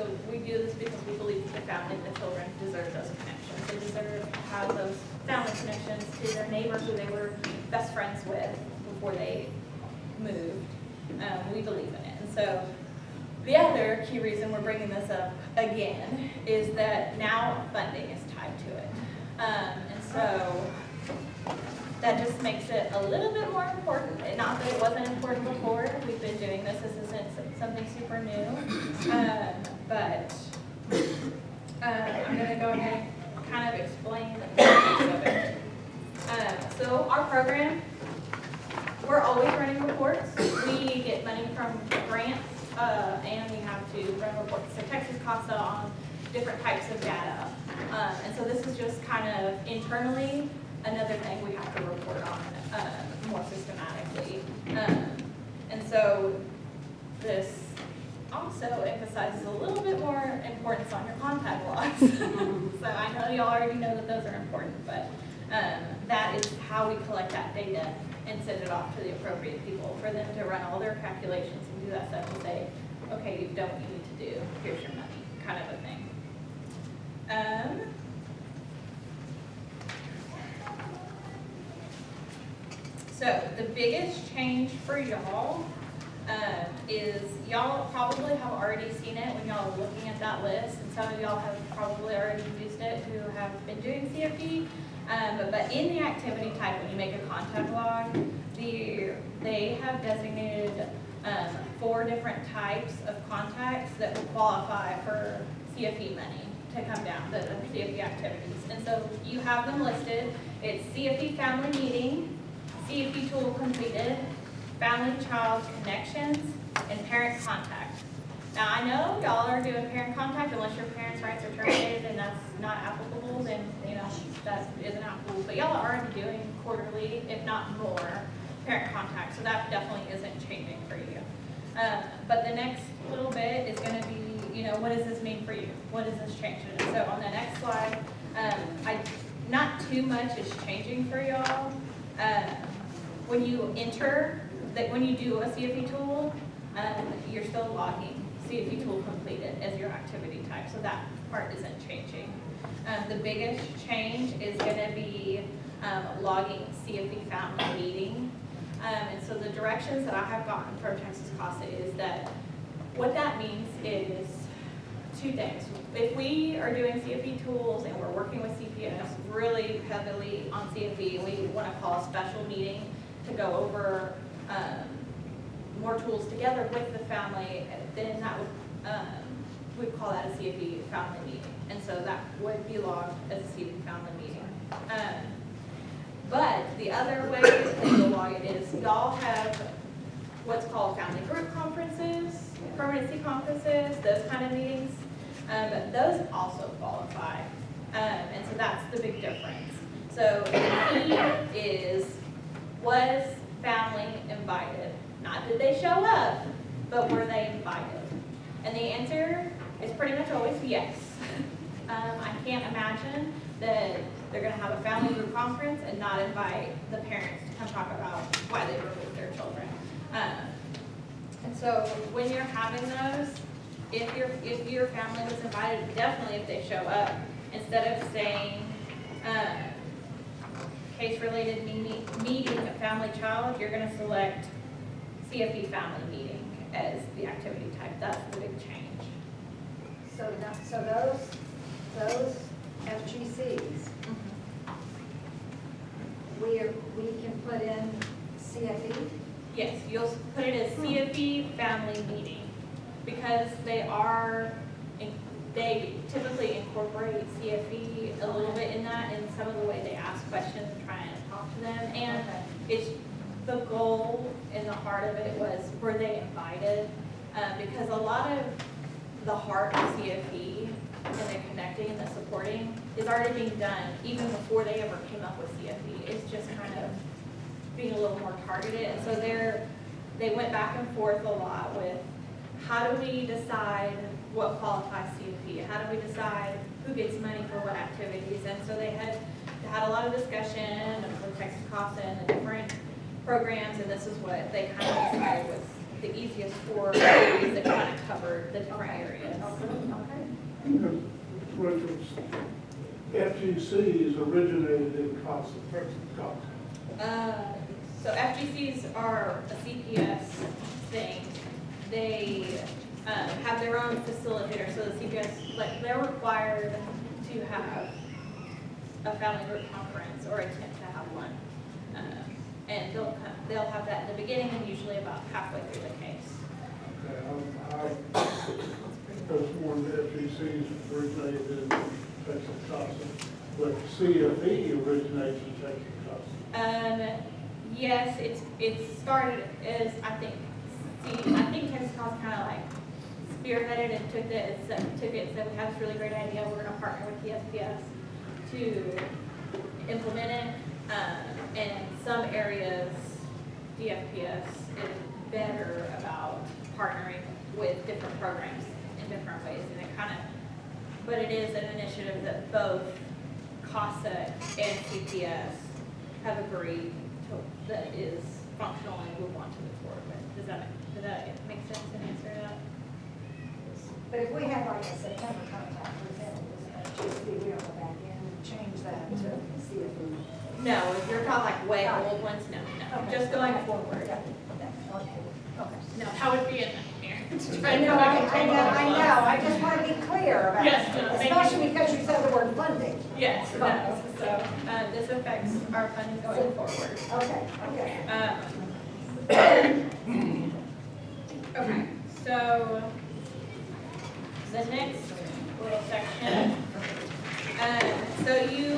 So we do this because we believe the family and the children deserve those connections. They deserve to have those family connections to their neighbor who they were best friends with before they moved. We believe in it. And so the other key reason we're bringing this up again is that now funding is tied to it. And so that just makes it a little bit more important. Not that it wasn't important before. We've been doing this. This isn't something super new. But I'm going to go ahead and kind of explain the purpose of it. So our program, we're always running reports. We get money from grants, and we have to run reports to Texas CASA on different types of data. And so this is just kind of internally another thing we have to report on more systematically. And so this also emphasizes a little bit more importance on your contact logs. So I know you already know that those are important, but that is how we collect that data and send it off to the appropriate people for them to run all their calculations and do that stuff and say, okay, you've done what you need to do, here's your money, kind of a thing. So the biggest change for y'all is y'all probably have already seen it when y'all are looking at that list, and some of y'all have probably already used it who have been doing CFP. But in the activity type, when you make a contact log, they have designated 4 different types of contacts that will qualify for CFP money to come down, the CFP activities. And so you have them listed. It's CFP family meeting, CFP tool completed, family child connections, and parent contact. Now I know y'all are doing parent contact unless your parents' rights are terminated and that's not applicable, then that isn't applicable. But y'all are already doing quarterly, if not more, parent contact. So that definitely isn't changing for you. But the next little bit is going to be, what does this mean for you? What does this change? And so on the next slide, not too much is changing for y'all. When you enter, when you do a CFP tool, you're still logging CFP tool completed as your activity type. So that part isn't changing. The biggest change is going to be logging CFP family meeting. And so the directions that I have gotten from Texas CASA is that what that means is 2 things. If we are doing CFP tools and we're working with CPS really heavily on CFP and we want to call a special meeting to go over more tools together with the family, then that would, we'd call that a CFP family meeting. And so that would be logged as a CFP family meeting. But the other way that you'll log it is y'all have what's called family group conferences, permanency conferences, those kind of meetings. Those also qualify. And so that's the big difference. So the key is, was family invited? Not did they show up, but were they invited? And the answer is pretty much always yes. I can't imagine that they're going to have a family group conference and not invite the parents to come talk about why they removed their children. And so when you're having those, if your family was invited, definitely if they show up, instead of saying case-related meeting of family child, you're going to select CFP family meeting as the activity type. That's the big change. So those FGCs, we can put in CFE? Yes, you'll put it as CFP family meeting because they typically incorporate CFE a little bit in that, in some of the way they ask questions and try and talk to them. And it's the goal and the heart of it was, were they invited? Because a lot of the heart of CFE and the connecting and the supporting is already being done even before they ever came up with CFE. It's just kind of being a little more targeted. And so they went back and forth a lot with, how do we decide what qualifies CFP? How do we decide who gets money for what activities? And so they had a lot of discussion with Texas CASA and the different programs, and this is what they kind of decided was the easiest for areas that kind of cover the different areas. Okay. For instance, FGCs originated in Casa. So FGCs are a CPS thing. They have their own facilitator, so the CPS, like, they're required to have a family group conference or attempt to have one. And they'll have that in the beginning and usually about halfway through the case. There's one FGCs originated in Texas Casa, but CFE originates in Texas Casa. Yes, it started as, I think Texas Cause kind of like spearheaded and took it and said, we have this really great idea, we're gonna partner with TSPS to implement it. And some areas, DFPS is better about partnering with different programs in different ways, and but it is an initiative that both CASA and CPS have agreed to, that is functional and would want to move forward with. Does that make sense in answer to that? But if we had like a September contact, for example, just be we don't go back in and change that to CFE. No, if you're talking like way old ones, no. Okay. Just going forward. Yeah. Okay. No, that would be a nightmare. I know, I just want to be clear about it. Yes, no, thank you. Especially because you said the word funding. Yes, no, so, this affects our funding going forward. Okay, so, the next little section, so you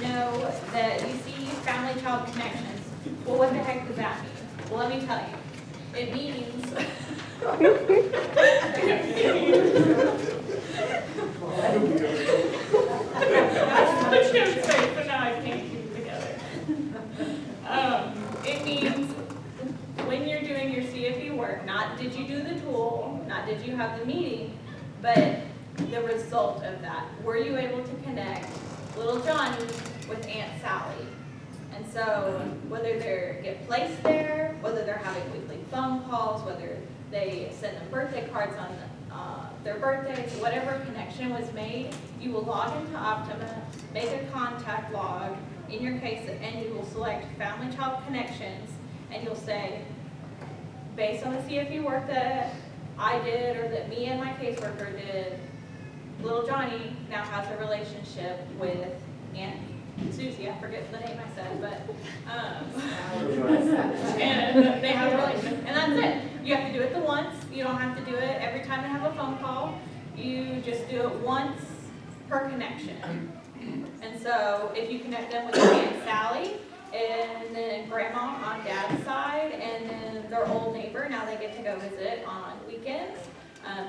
know that you see family child connections. Well, what the heck does that mean? Well, let me tell you. It means. But now I can't keep it together. It means when you're doing your CFE work, not did you do the tool, not did you have the meeting, but the result of that. Were you able to connect little Johnny with Aunt Sally? And so whether they get placed there, whether they're having weekly phone calls, whether they send them birthday cards on their birthdays, whatever connection was made, you will log into Optima, make a contact log in your case, and you will select Family Child Connections, and you'll say, based on the CFE work that I did or that me and my caseworker did, little Johnny now has a relationship with Aunt Susie, I forget the name I said, but, and they have a relationship, and that's it. You have to do it the once, you don't have to do it every time they have a phone call, you just do it once per connection. And so, if you connect them with Aunt Sally, and then grandma on dad's side, and then their old neighbor, now they get to go visit on weekends,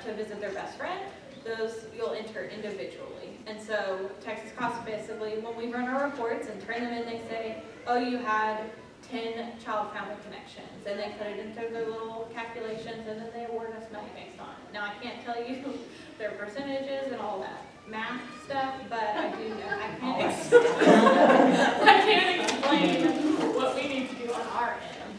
to visit their best friend, those you'll enter individually. And so Texas Cost basically, when we run our reports and turn them in, they say, oh, you had 10 child family connections. And they put it into their little calculations, and then they award us money based on it. Now, I can't tell you their percentages and all that math stuff, but I do know, I can't explain what we need to do on our end.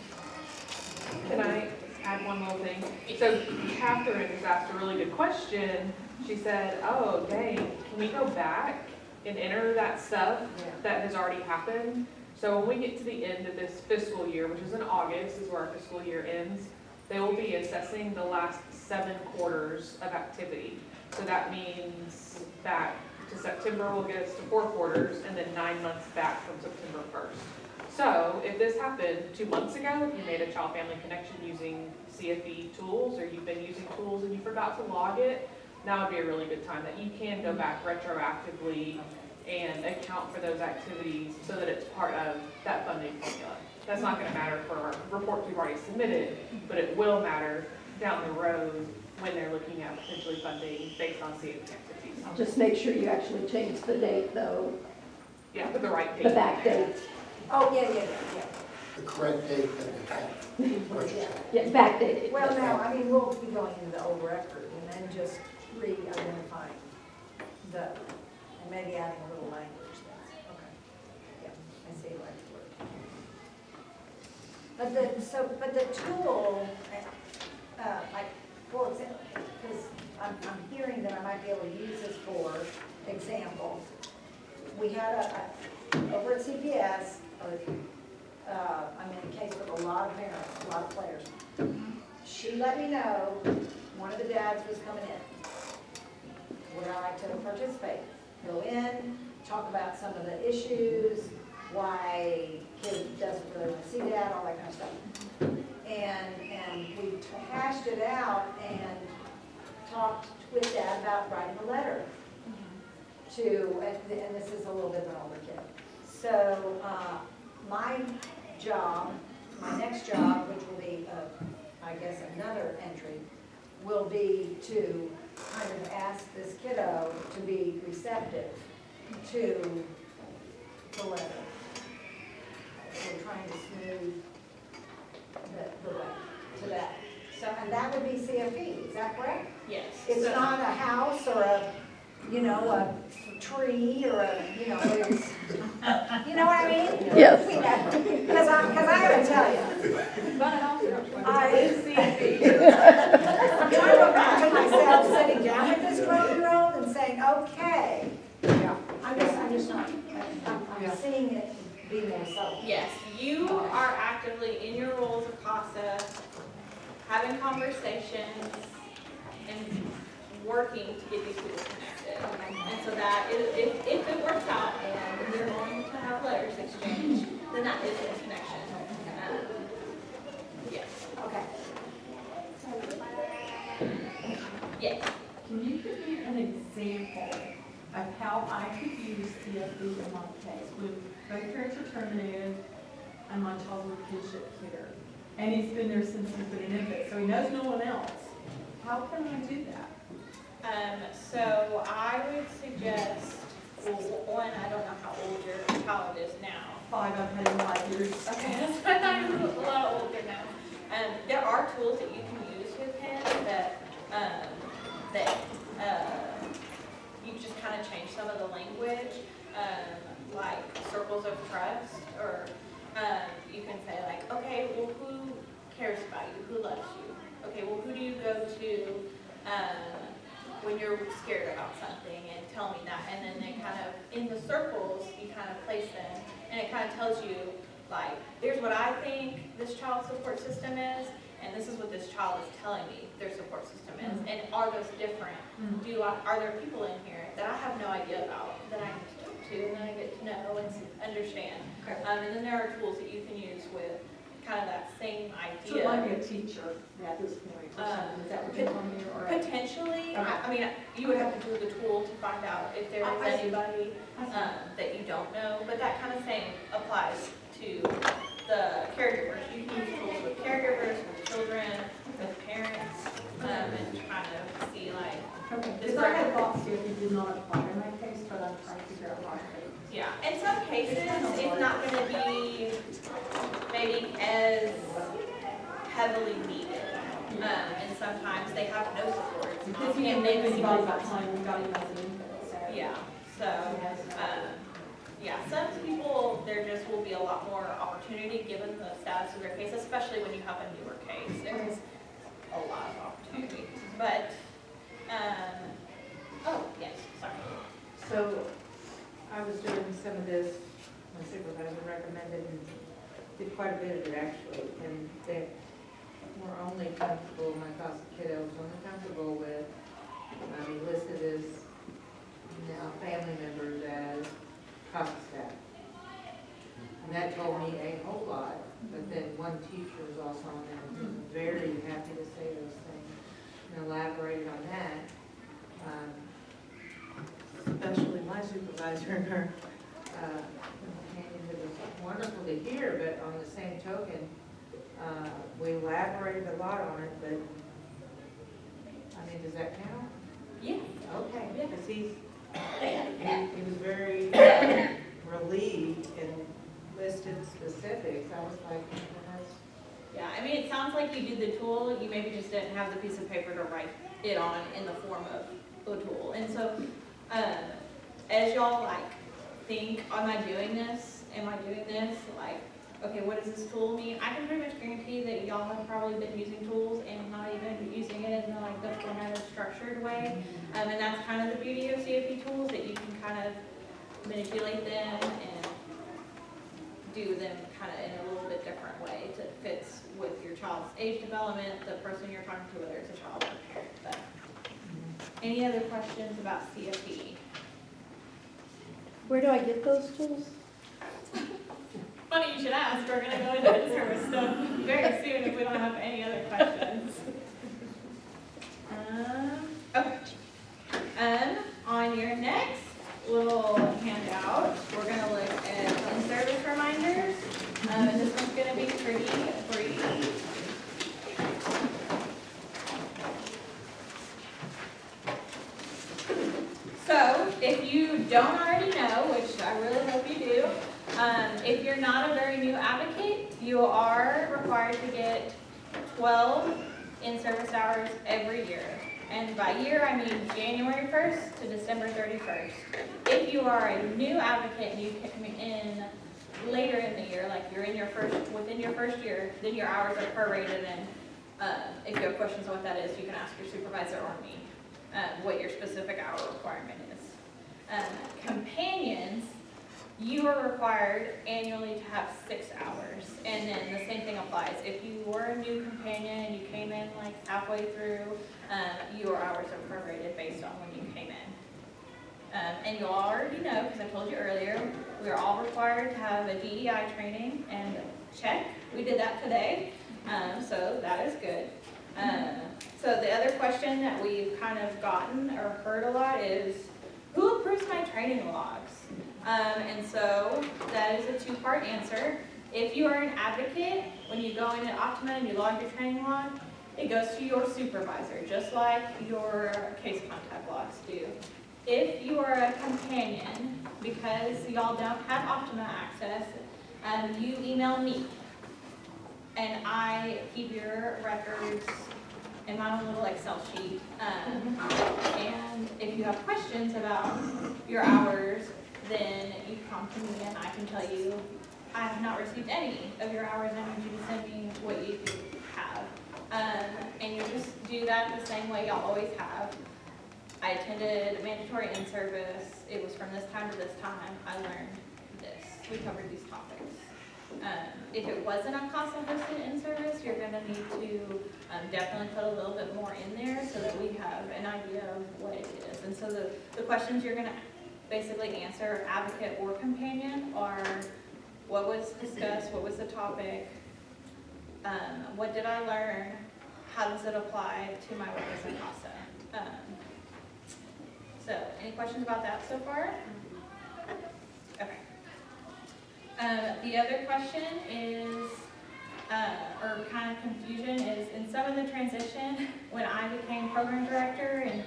Can I add one little thing? So Catherine has asked a really good question. She said, oh, dang, can we go back and enter that stuff that has already happened? So when we get to the end of this fiscal year, which is in August, is where our fiscal year ends, they will be assessing the last 7 quarters of activity. So that means back to September will get us to 4 quarters, and then 9 months back from September 1st. So if this happened 2 months ago, if you made a child family connection using CFE tools, or you've been using tools and you forgot to log it, now would be a really good time that you can go back retroactively and account for those activities so that it's part of that funding formula. That's not going to matter for our reports we've already submitted, but it will matter down the road when they're looking at potentially funding based on CFE activities. Just make sure you actually change the date, though, Yeah, put the right date. the back date. Oh, yeah. The correct date that we have purchased. Yeah, back date. Well, no, I mean, we'll be going into the old record and then just re-identifying the, and maybe adding a little language there. Okay. Yeah, I see where it works. But the tool, like, for example, because I'm hearing that I might be able to use this for example. We had over at CPS, I'm in a case with a lot of parents, a lot of players. She let me know one of the dads was coming in. Would I like to participate? Go in, talk about some of the issues, why kid doesn't really want to see dad, all that kind of stuff. And we hashed it out and talked with dad about writing a letter to, and this is a little bit of an older kid. So, my job, my next job, which will be, I guess, another entry, will be to kind of ask this kiddo to be receptive to the letter. We're trying to smooth the way to that. So, and that would be CFE, is that correct? Yes. It's So- not a house or a, a tree or a, it's, you know what I mean? Yes. Because I gotta tell you, I'm trying to imagine myself sitting down with this 12-year-old and saying, okay. I'm just not, I'm seeing it be more subtle. Yes, you are actively in your roles of CASA, having conversations and working to get these people connected. And so that is, if it works out and you're going to have letters exchanged, then that is a connection. Yes, Okay. yes. Can you give me an example of how I could use CFB in my case when both parents are terminated and my child's with kinship care? And he's been there since he's been an infant, so he knows no one else. How can I do that? So I would suggest, well, one, I don't know how old your child is now. 5, I've had him 5 years. Okay, that's why I thought you were a lot older now. There are tools that you can use with him that you just kind of change some of the language, like circles of trust, or you can say like, okay, well, who cares about you? Who loves you? Okay, well, who do you go to when you're scared about something, and tell me that. And then they kind of, in the circles, you kind of place them, and it kind of tells you, like, here's what I think this child's support system is, and this is what this child is telling me their support system is. And are those different? Are there people in here that I have no idea about that I need to talk to, and then I get to know and understand? Okay. And then there are tools that you can use with kind of that same So idea. like a teacher at this point, or something, is that what you're telling me, or? Potentially, Okay. I mean, you would have to do the tool to find out if there is I see. anybody that you don't know, but that kind of same applies to the caregivers. You can use tools with caregivers, with children, with parents, and kind of see like, Okay, Is because I there- had thought CFB did not apply in that case, but I'm trying to figure out why. yeah. In some cases, it's not gonna be maybe as heavily needed. And sometimes they have no support. Because he Can't didn't make leave anybody support. behind, we got him as an infant, so. Yeah, so, yeah, some people, there just will be a lot more opportunity given the status of their case, especially when you have a newer case. There's a lot of opportunity, but, oh, yes, sorry. So I was doing some of this, my supervisor recommended and did quite a bit of it actually, and they were only comfortable, my foster kiddo was only comfortable with, he listed as now family members as CASA staff. And that told me a whole lot, but then one teacher was also on there, who was very happy to say those things and elaborated on that. Especially my supervisor and her companion, it was wonderful to hear, but on the same token, we elaborated a lot on it, but, I mean, does that count? Yeah. Okay, Yeah. because he was very relieved and listed specifics. I was like, well, that's Yeah, I mean, it sounds like you did the tool, you maybe just didn't have the piece of paper to write it on in the form of the tool. And so, as y'all like think, am I doing this? Am I doing this? Like, okay, what does this tool mean? I can pretty much guarantee that y'all have probably been using tools and not even using it in like the formatted, structured way. And that's kind of the beauty of CFP tools, that you can kind of manipulate them and do them kind of in a little bit different way to fits with your child's age development, the person you're talking to, whether it's a child or a parent. But any other questions about CFP? Where do I get those tools? Funny you should ask. We're gonna go into in-service stuff very soon if we don't have any other questions. Okay. On your next little handout, we're gonna look at in-service reminders. And this one's gonna be pretty brief. So, if you don't already know, which I really hope you do, if you're not a very new advocate, you are required to get 12 in-service hours every year. And by year, I mean January 1st to December 31st. If you are a new advocate and you come in later in the year, like you're in within your first year, then your hours are prorated, and if you have questions on what that is, you can ask your supervisor or me what your specific hour requirement is. Companions, you are required annually to have 6 hours, and then the same thing applies. If you were a new companion and you came in like halfway through, your hours are prorated based on when you came in. And you'll already know, because I told you earlier, we are all required to have a DEI training, and check, we did that today, so that is good. So the other question that we've kind of gotten or heard a lot is, who approves my training logs? And so that is a two-part answer. If you are an advocate, when you go in at Optima and you log your training log, it goes to your supervisor, just like your case contact logs do. If you are a companion, because y'all don't have Optima access, you email me. And I keep your records in my own little Excel sheet. And if you have questions about your hours, then you come to me and I can tell you, I have not received any of your hours, I need you to send me what you do have. And you just do that the same way y'all always have. I attended mandatory in-service, it was from this time to this time, I learned this, we covered these topics. If it wasn't a CASA hosted in-service, you're gonna need to definitely put a little bit more in there so that we have an idea of what it is. And so the questions you're gonna basically answer, advocate or companion, are what was discussed, what was the topic, what did I learn, how does it apply to my work as a CASA. So, any questions about that so far? Okay. The other question is, or kind of confusion is, in some of the transition, when I became program director and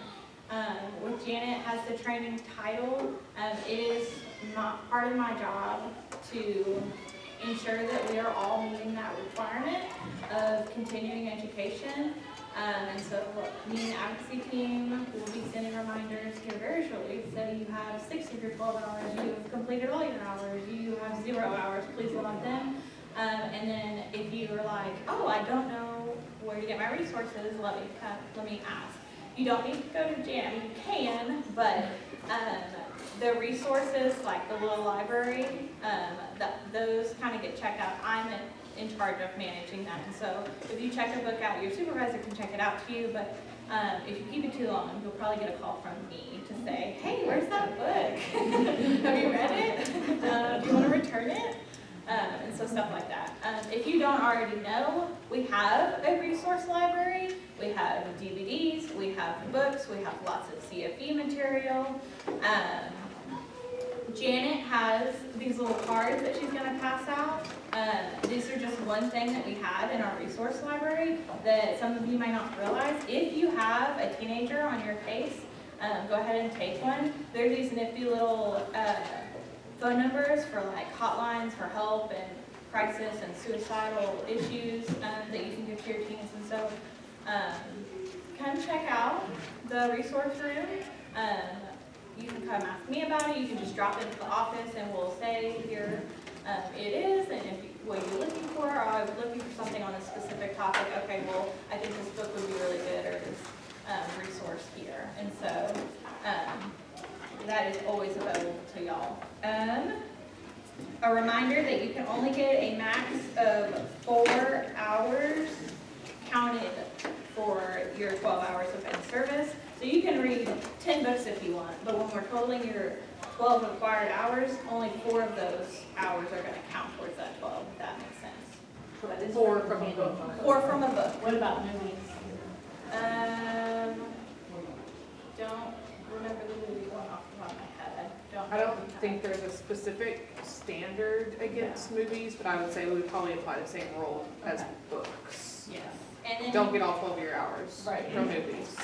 with Janet has the training title, it is not part of my job to ensure that we are all meeting that requirement of continuing education. And so me and the advocacy team will be sending reminders here very shortly. So you have 6 of your 12 hours, you have completed all your hours, you have 0 hours, please log them. And then if you are like, oh, I don't know where to get my resources, let me ask. You don't need to go to Janet, you can, but the resources, like the little library, those kind of get checked out. I'm in charge of managing that, and so if you check a book out, your supervisor can check it out to you, but if you keep it too long, you'll probably get a call from me to say, hey, where's that book? Have you read it? Do you want to return it? And so stuff like that. If you don't already know, we have a resource library. We have DVDs, we have books, we have lots of CFE material. Janet has these little cards that she's going to pass out. These are just one thing that we have in our resource library that some of you might not realize. If you have a teenager on your case, go ahead and take one. There's these nifty little phone numbers for like hotlines for help and crisis and suicidal issues that you can give to your teens. And so come check out the resource room. You can come ask me about it. You can just drop it into the office and we'll say here it is, and if what you're looking for, or I'm looking for something on a specific topic, okay, well, I think this book would be really good, or this resource here. And so that is always available to y'all. A reminder that you can only get a max of 4 hours counted for your 12 hours of in-service. So you can read 10 books if you want, but when we're totaling your 12 required hours, only 4 of those hours are going to count towards that 12, if that makes sense. 4 from a book. 4 from a book. What about movies? Don't remember the movie one off the top of my head. I don't think there's a specific standard against movies, but I would say we would probably apply the same rule as books. Yes. And then Don't get all 12 of your hours Right. from movies.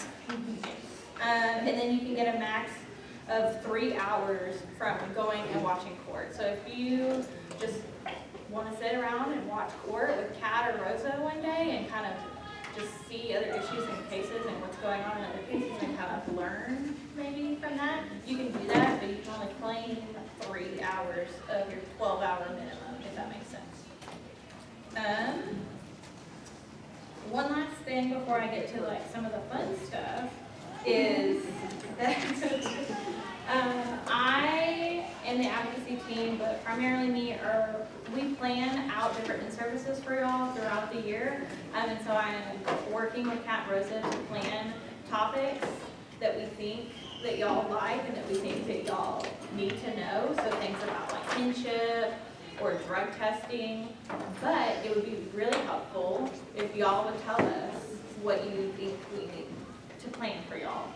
and then you can get a max of 3 hours from going and watching court. So if you just want to sit around and watch court with Kat or Rosa one day and kind of just see other issues and cases and what's going on in other cases and kind of learn maybe from that, you can do that, but you can only claim 3 hours of your 12-hour minimum, if that makes sense. One last thing before I get to like some of the fun stuff is that I and the advocacy team, but primarily me, we plan out different in-services for y'all throughout the year. And so I'm working with Kat and Rosa to plan topics that we think that y'all like and that we think that y'all need to know. So things about like kinship or drug testing. But it would be really helpful if y'all would tell us what you think we need to plan for y'all.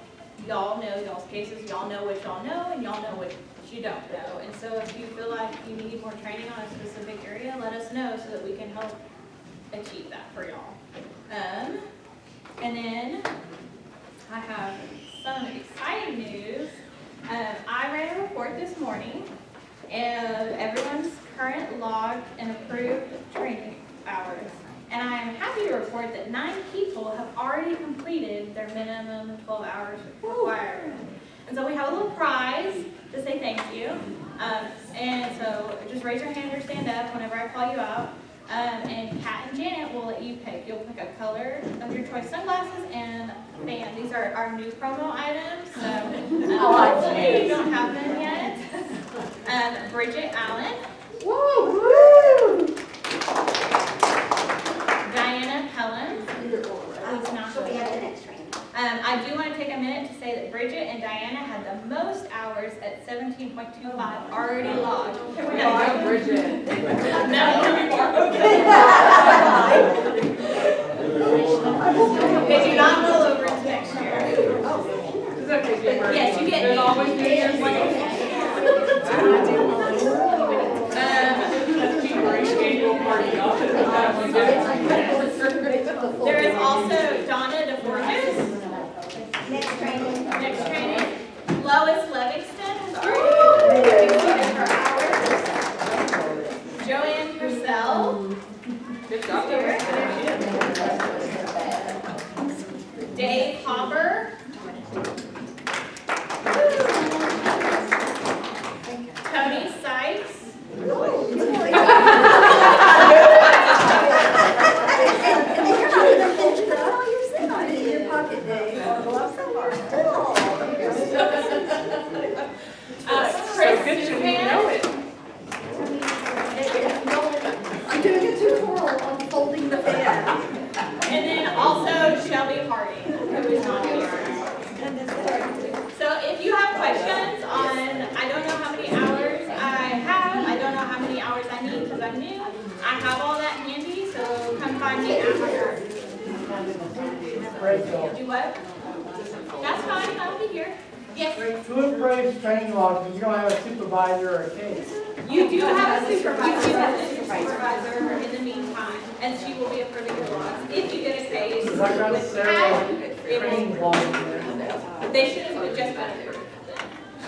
Y'all know y'all's cases, y'all know what y'all know, and y'all know what you don't know. And so if you feel like you need more training on a specific area, let us know so that we can help achieve that for y'all. And then I have some exciting news. I ran a report this morning of everyone's current logged and approved training hours. And I am happy to report that 9 people have already completed their minimum 12 hours required. And so we have a little prize to say thank you. And so just raise your hand or stand up whenever I call you out. And Kat and Janet will let you pick. You'll pick a color of your choice, sunglasses and band. These are our new promo items. So hopefully you don't have them yet. Bridget Allen. Woo! Diana Pelham. Who's not So we here. have the next training. I do want to take a minute to say that Bridget and Diana had the most hours at 17.25 already logged. Can we borrow Bridget? They do not roll over into next year. It's okay, Jennifer. Yes, you get There's me. always New Year's annual party. There is also Donna DeFortis. Next training. Next training. Lois Livingston has already completed her hours. Joanne Purcell. Good job. Dave Hopper. Tony Sykes. And you're not even finished with all your stuff on it in your pocket, Dave. Oh, so far. Chris Good, you Supan. know it. I'm doing a tutorial on folding the fan. And then also Shelby Harding, who is not here. So if you have questions on, I don't know how many hours I have, I don't know how many hours I need because I'm new, I have all that handy, so come find me after. Do what? That's fine, I'll be here. Yes, Blue Braves training log, but you don't have a supervisor or a case. you do have a supervisor in the meantime, and she will be approving your logs. If you get a case Because I got with several Pat, it training will, logs in there. they should have just been approved.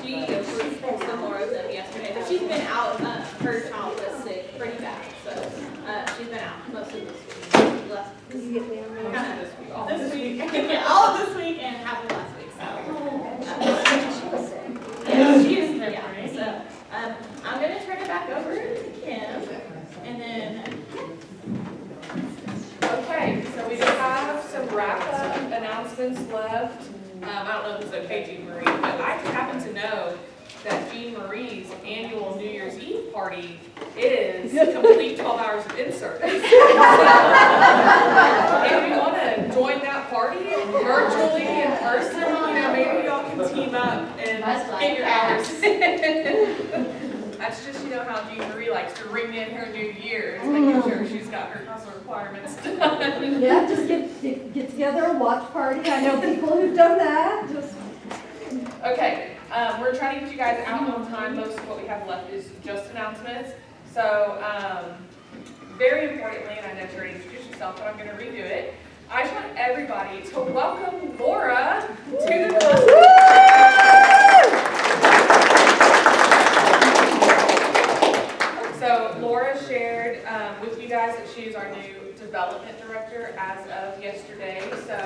She approved some more of them yesterday, but she's been out, her child was sick pretty bad, so, she's been out most of this week. This week, yeah, all of this week and half of last week, so. Yeah, she is, yeah, so, I'm gonna turn it back over to Kim. know if this is okay, Jean Marie, but I happen to know that Jean Marie's annual New Year's Eve party is complete 12 hours of in-service. If you want to join that party virtually, in person, maybe y'all can team up and get your hours. That's just, how Jean Marie likes to ring in her New Year's, making sure she's got her hustle requirements done. Yeah, just get together, a watch party. I know people who've done that, just. Okay, we're trying to get you guys out on time. Most of what we have left is just announcements. So, very importantly, and I know you already introduced yourself, but I'm going to redo it. I just want everybody to welcome Laura to the class. So Laura shared with you guys that she is our new development director as of yesterday. So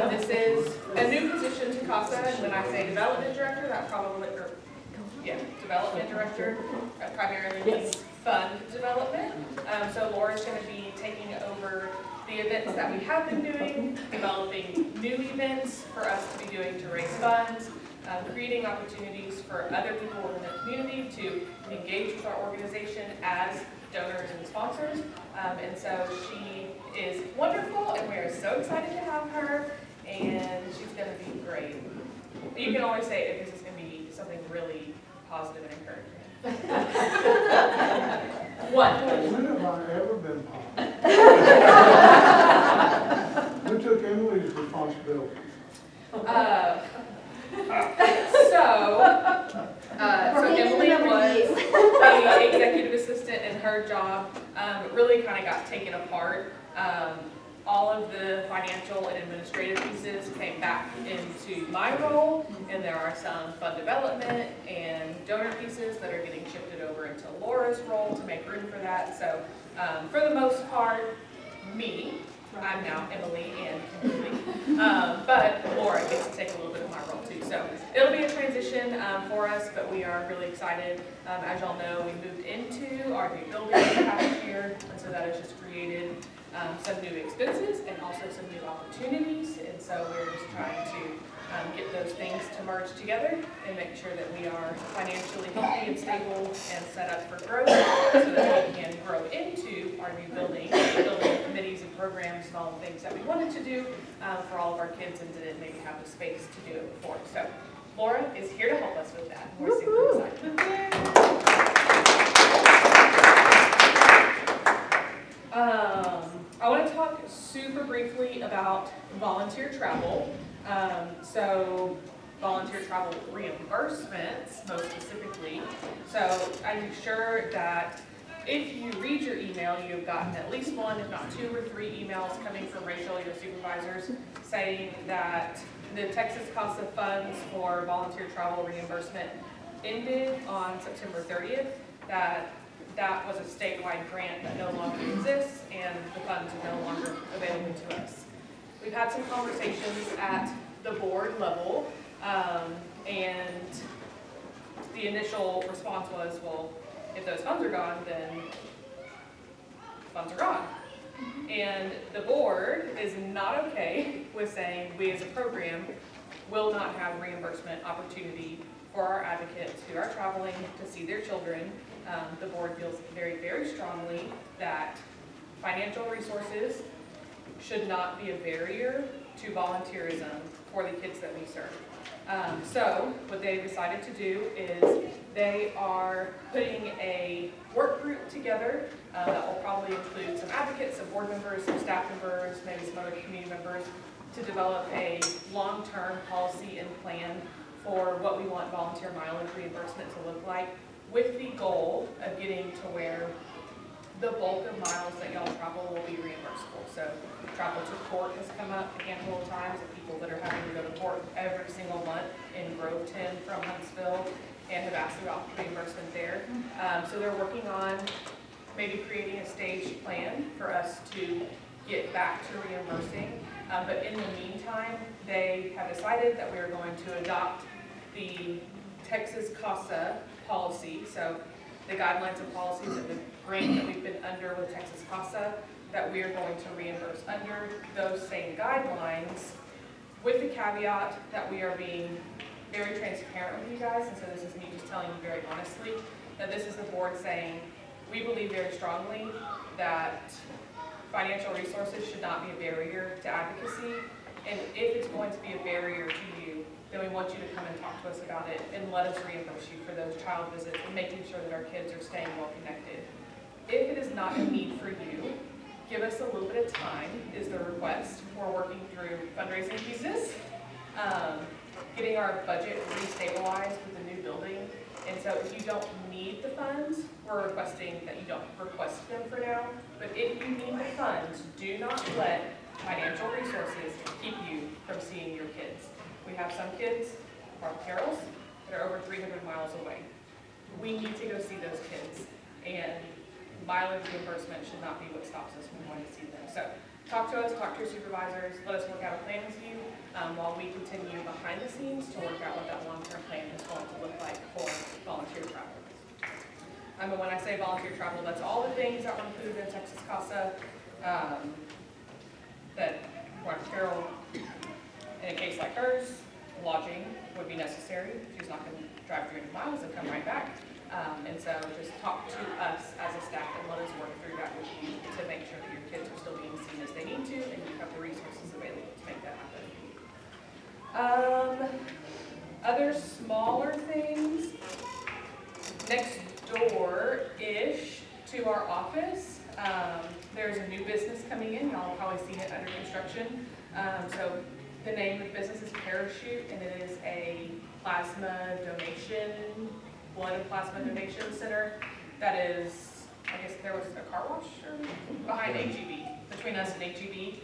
this is a new position to CASA, and when I say development director, that probably, development director, that primarily means fund development. So Laura's going to be taking over the events that we have been doing, developing new events for us to be doing to raise funds, creating opportunities for other people within the community to engage with our organization as donors and sponsors. And so she is wonderful, and we are so excited to have her, and she's going to be great. You can always say it because it's going to be something really positive and encouraging. What? When have I ever been positive? Who took Emily's responsibility? So Emily was the executive assistant, and her job really kind of got taken apart. All of the financial and administrative pieces came back into my role, and there are some fund development and donor pieces that are getting shifted over into Laura's role to make room for that. So for the most part, I'm now Emily and Kimberly, but Laura gets to take a little bit of my role too. So it'll be a transition for us, but we are really excited. As y'all know, we moved into our new building last year, and so that has just created some new expenses and also some new opportunities. And so we're just trying to get those things to merge together and make sure that we are financially healthy and stable and set up for growth so that we can grow into our new building, building committees and programs and all the things that we wanted to do for all of our kids and didn't maybe have the space to do it before. So Laura is here to help us with that. We're super excited. I want to talk super briefly about volunteer travel. So volunteer travel reimbursements, most specifically. So I'm sure that if you read your email, you've gotten at least one, if not 2 or 3 emails coming from Rachel, your supervisors, saying that the Texas CASA funds for volunteer travel reimbursement ended on September 30th, that was a statewide grant that no longer exists, and the funds are no longer available to us. We've had some conversations at the board level, and the initial response was, well, if those funds are gone, then funds are gone. And the board is not okay with saying we as a program will not have reimbursement opportunity for our advocates who are traveling to see their children. The board feels very, very strongly that financial resources should not be a barrier to volunteerism for the kids that we serve. So what they decided to do is they are putting a work group together that will probably include some advocates, some board members, some staff members, maybe some other community members, to develop a long-term policy and plan for what we want volunteer mileage reimbursement to look like, with the goal of getting to where the bulk of miles that y'all travel will be reimbursable. So travel to court has come up a handful of times of people that are having to go to court every single month in Groveton from Huntsville and have asked about reimbursement there. So they're working on maybe creating a staged plan for us to get back to reimbursing. But in the meantime, they have decided that we are going to adopt the Texas CASA policy. So the guidelines and policies of the grant that we've been under with Texas CASA, that we are going to reimburse under those same guidelines with the caveat that we are being very transparent with you guys, and so this is me just telling you very honestly, that this is the board saying, we believe very strongly that financial resources should not be a barrier to advocacy, and if it's going to be a barrier to you, then we want you to come and talk to us about it and let us reimburse you for those child visits and making sure that our kids are staying well connected. If it is not a need for you, give us a little bit of time is the request. We're working through fundraising pieces, getting our budget restabilized with the new building. And so if you don't need the funds, we're requesting that you don't request them for now. But if you need the funds, do not let financial resources keep you from seeing your kids. We have some kids, Park Carols, that are over 300 miles away. We need to go see those kids, and mileage reimbursement should not be what stops us from going to see them. So talk to us, talk to your supervisors, let us work out a plan with you while we continue behind the scenes to work out what that long-term plan is going to look like for volunteer travel. And when I say volunteer travel, that's all the things that were included in Texas CASA that Mark Carroll, in a case like hers, lodging would be necessary. She's not going to drive 300 miles and come right back. And so just talk to us as a staff and let us work through that with you to make sure that your kids are still being seen as they need to and you have the resources available to make that happen. Other smaller things, next door-ish to our office, there's a new business coming in. Y'all have probably seen it under construction. So the name of the business is Parachute, and it is a plasma donation, blood and plasma donation center that is, I guess there was a car wash behind HEB, between us and HEB.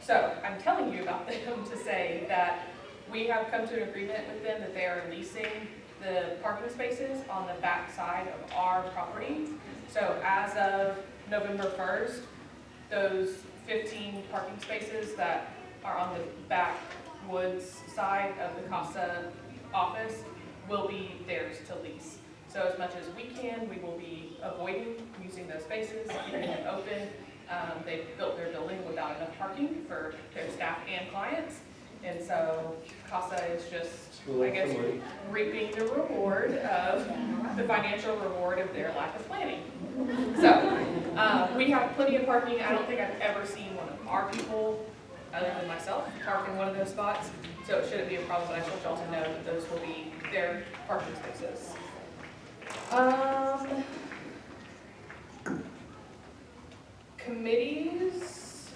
So I'm telling you about them to say that we have come to an agreement with them that they are leasing the parking spaces on the back side of our property. So as of November 1st, those 15 parking spaces that are on the backwoods side of the CASA office will be theirs to lease. So as much as we can, we will be avoiding using those spaces, keeping them open. They've built their building without enough parking for their staff and clients. And so CASA is just, I guess, reaping the reward of the financial reward of their lack of planning. So we have plenty of parking. I don't think I've ever seen one of our people, other than myself, park in one of those spots. So it shouldn't be a problem, but I want y'all to know that those will be their parking spaces. Committees,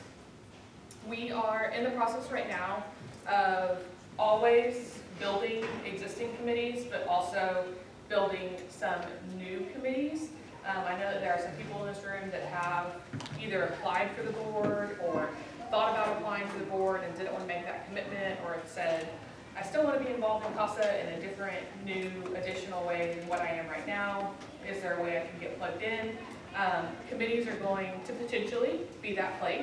we are in the process right now of always building existing committees, but also building some new committees. I know that there are some people in this room that have either applied for the board or thought about applying for the board and didn't want to make that commitment, or have said, I still want to be involved in CASA in a different, new, additional way than what I am right now. Is there a way I can get plugged in? Committees are going to potentially be that place